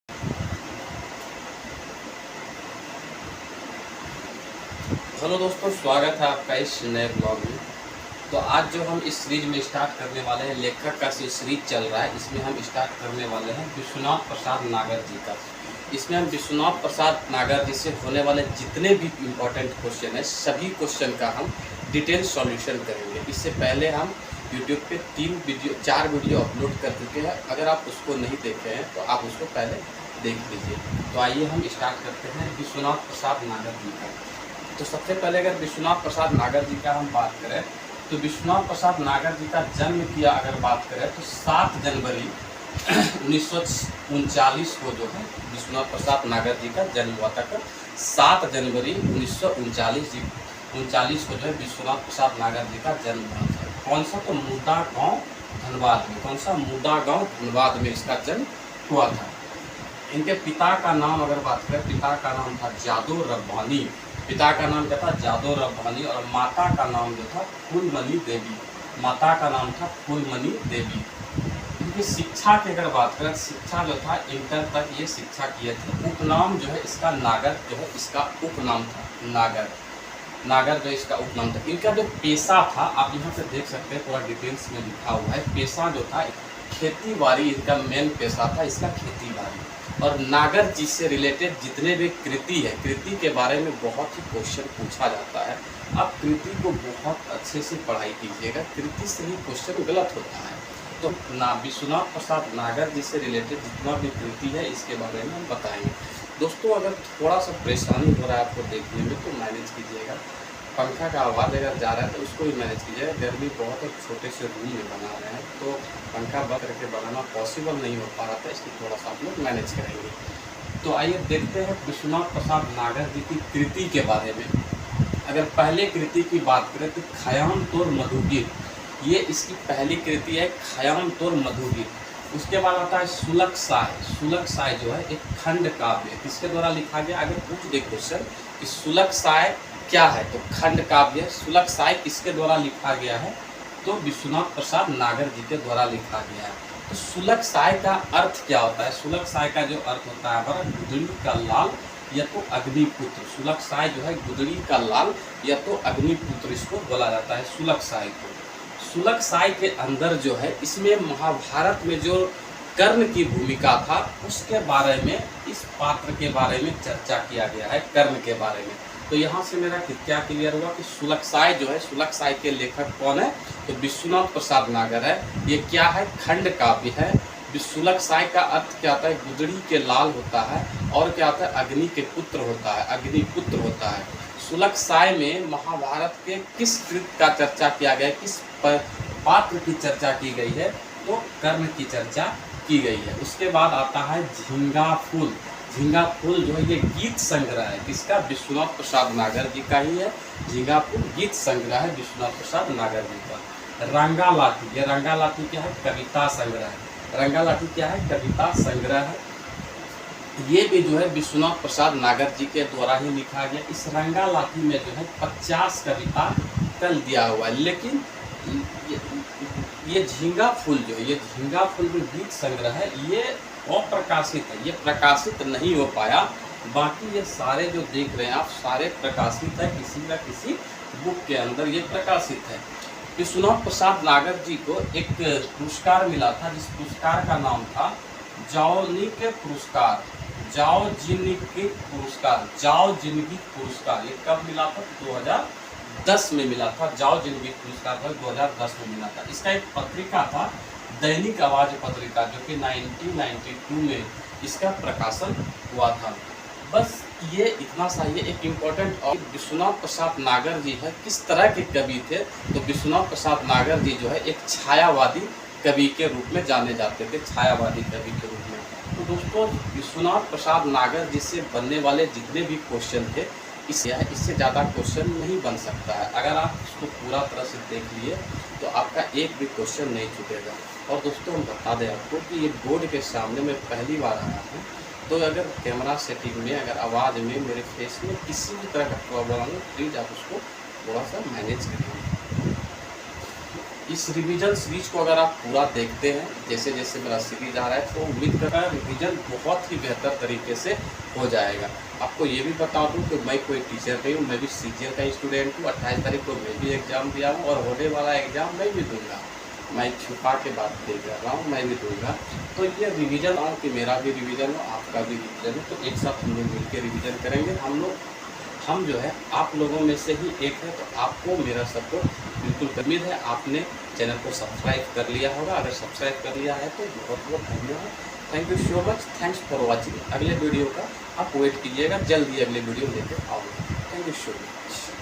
Hello दोस्तों, स्वागत है आपका इस नए ब्लॉग में। तो आज जो हम इस सीरीज में स्टार्ट करने वाले हैं, लेखक का जो सीरीज चल रहा है, इसमें हम स्टार्ट करने वाले हैं विश्वनाथ प्रसाद नागर जी का। इसमें हम विश्वनाथ प्रसाद नागर जी से होने वाले जितने भी इम्पोर्टेंट क्वेश्चन हैं, सभी क्वेश्चन का हम डिटेल सॉल्यूशन करेंगे। इससे पहले हम यूट्यूब पे 4 वीडियो अपलोड कर चुके हैं। अगर आप उसको नहीं देखे हैं तो आप उसको पहले देख लीजिए। तो आइए हम स्टार्ट करते हैं विश्वनाथ प्रसाद नागर जी का। तो सबसे पहले अगर विश्वनाथ प्रसाद नागर जी का हम बात करें तो विश्वनाथ प्रसाद नागर जी का जन्म किया अगर बात करें तो 7 जनवरी 1939 को जो है विश्वनाथ प्रसाद नागर जी का जन्म हुआ था। 7 जनवरी 1939 को जो है विश्वनाथ प्रसाद नागर जी का जन्म हुआ था। कौन सा? तो मुदा गाँव धनबाद में। कौन सा? मुदा गाँव धनबाद में इसका जन्म हुआ था। इनके पिता का नाम अगर बात करें, पिता का नाम था जादो रब्बानी। पिता का नाम क्या था? जादो रब्बानी। और माता का नाम जो था फूलमणि देवी। माता का नाम था फूलमणि देवी। इनकी शिक्षा की अगर बात करें, शिक्षा जो था इंटर तक ये शिक्षा किए थे। उपनाम जो है इसका नागर जो है इसका उपनाम था नागर। नागर जो इसका उपनाम था। इनका जो पेशा था आप यहाँ से देख सकते हैं, पूरा डिटेल्स में लिखा हुआ है। पेशा जो था खेती बाड़ी, इनका मेन पेशा था इसका खेती बाड़ी। और नागर जी से रिलेटेड जितने भी कृति है, कृति के बारे में बहुत ही क्वेश्चन पूछा जाता है। आप कृति को बहुत अच्छे से पढ़ाई कीजिएगा, कृति से ही क्वेश्चन गलत होता है। तो विश्वनाथ प्रसाद नागर जी से रिलेटेड जितना भी कृति है इसके बारे में हम बताएंगे। दोस्तों, अगर थोड़ा सा परेशानी हो रहा है आपको देखने में तो मैनेज कीजिएगा। पंखा का आवाज़ अगर जा रहा है तो उसको भी मैनेज कीजिएगा। गर्मी बहुत है, छोटे से रूम में बना रहे हैं तो पंखा बंद करके बनाना पॉसिबल नहीं हो पा रहा था, इसलिए थोड़ा सा आप लोग मैनेज करेंगे। तो आइए देखते हैं विश्वनाथ प्रसाद नागर जी की कृति के बारे में। अगर पहले कृति की बात करें तो खयाम तोर मधुगीत, ये इसकी पहली कृति है, खयाम तोर मधुगीत। उसके बाद आता है सुलग साय। सुलग साय जो है एक खंड काव्य, किसके द्वारा लिखा गया? अगर पूछ दे क्वेश्चन कि सुलग साय क्या है तो खंड काव्य। सुलग साय किसके द्वारा लिखा गया है? तो विश्वनाथ प्रसाद नागर जी के द्वारा लिखा गया है। तो सुलग साय का अर्थ क्या होता है? सुलग साय का जो अर्थ होता है हमारा गुदड़ी का लाल या तो अग्निपुत्र। सुलग साय जो है गुदड़ी का लाल या तो अग्निपुत्र, इसको बोला जाता है सुलग साय को। सुलग साय के अंदर जो है इसमें महाभारत में जो कर्ण की भूमिका था उसके बारे में, इस पात्र के बारे में चर्चा किया गया है, कर्ण के बारे में। तो यहाँ से मेरा क्या क्लियर हुआ कि सुलग साय जो है, सुलग साय के लेखक कौन है? तो विश्वनाथ प्रसाद नागर है। ये क्या है? खंड काव्य है। सुलग साय का अर्थ क्या होता है? गुदड़ी के लाल होता है। और क्या होता है? अग्नि के पुत्र होता है, अग्निपुत्र होता है। सुलग साय में महाभारत के किस कृत का चर्चा किया गया है, किस पात्र की चर्चा की गई है? तो कर्ण की चर्चा की गई है। उसके बाद आता है झींगा फूल। झींगा फूल जो है ये गीत संग्रह है, किसका? विश्वनाथ प्रसाद नागर जी का ही है। झींगा फूल गीत संग्रह है विश्वनाथ प्रसाद नागर जी का। रंगा लाठी, ये रंगा लाठी क्या है? कविता संग्रह है। रंगा लाठी क्या है? कविता संग्रह है। ये भी जो है विश्वनाथ प्रसाद नागर जी के द्वारा ही लिखा गया। इस रंगा लाठी में जो है 50 कविता कल दिया हुआ है। लेकिन ये झींगा फूल जो है, ये झींगा फूल जो गीत संग्रह है ये अप्रकाशित है, ये प्रकाशित नहीं हो पाया। बाकी ये सारे जो देख रहे हैं आप, सारे प्रकाशित है, किसी न किसी बुक के अंदर ये प्रकाशित है। विश्वनाथ प्रसाद नागर जी को एक पुरस्कार मिला था, जिस पुरस्कार का नाम था जाओनिक पुरस्कार। जाओ जिंदगी पुरस्कार, जाओ जिंदगी पुरस्कार। ये कब मिला था? 2010 में मिला था। जाओ जिंदगी पुरस्कार 2010 में मिला था। इसका एक पत्रिका था दैनिक आवाज पत्रिका, जो कि 1992 में इसका प्रकाशन हुआ था। बस ये इतना सा ही एक इम्पोर्टेंट। और विश्वनाथ प्रसाद नागर जी है किस तरह के कवि थे? तो विश्वनाथ प्रसाद नागर जी जो है एक छायावादी कवि के रूप में जाने जाते थे, छायावादी कवि के रूप में। तो दोस्तों, विश्वनाथ प्रसाद नागर जी से बनने वाले जितने भी क्वेश्चन थे, इससे ज़्यादा क्वेश्चन नहीं बन सकता है। अगर आप इसको पूरा तरह से देख लिए तो आपका एक भी क्वेश्चन नहीं छूटेगा। और दोस्तों, हम बता दें आपको कि ये बोर्ड के सामने मैं पहली बार आया हूँ, तो अगर कैमरा सेटिंग में, अगर आवाज़ में, मेरे फेस में किसी भी तरह का प्रॉब्लम हो, प्लीज़ आप उसको थोड़ा सा मैनेज करिए। इस रिवीजन सीरीज को अगर आप पूरा देखते हैं जैसे जैसे मेरा सीरीज आ रहा है, तो उम्मीद कर रहा है रिवीजन बहुत ही बेहतर तरीके से हो जाएगा। आपको ये भी बता दूं कि मैं कोई टीचर नहीं हूँ, मैं भी सीजीएल का स्टूडेंट हूँ। 28 तारीख को मैं भी एग्ज़ाम दिया हूँ और होने वाला एग्ज़ाम मैं भी दूंगा। मैं छुपा के बात नहीं कर रहा हूँ, मैं भी दूंगा। तो ये रिवीजन आओ कि मेरा भी रिवीजन हो, आपका भी रिवीजन हो, तो एक साथ हम लोग मिलकर रिवीजन करेंगे। हम जो है आप लोगों में से ही एक है, तो आपको मेरा सपोर्ट बिल्कुल उम्मीद है। आपने चैनल को सब्सक्राइब कर लिया होगा, अगर सब्सक्राइब कर लिया है तो बहुत बहुत धन्यवाद। Thank you so much, thanks for watching. अगले वीडियो का आप वेट कीजिएगा, जल्दी अगले वीडियो लेकर आऊँगा। Thank you so much.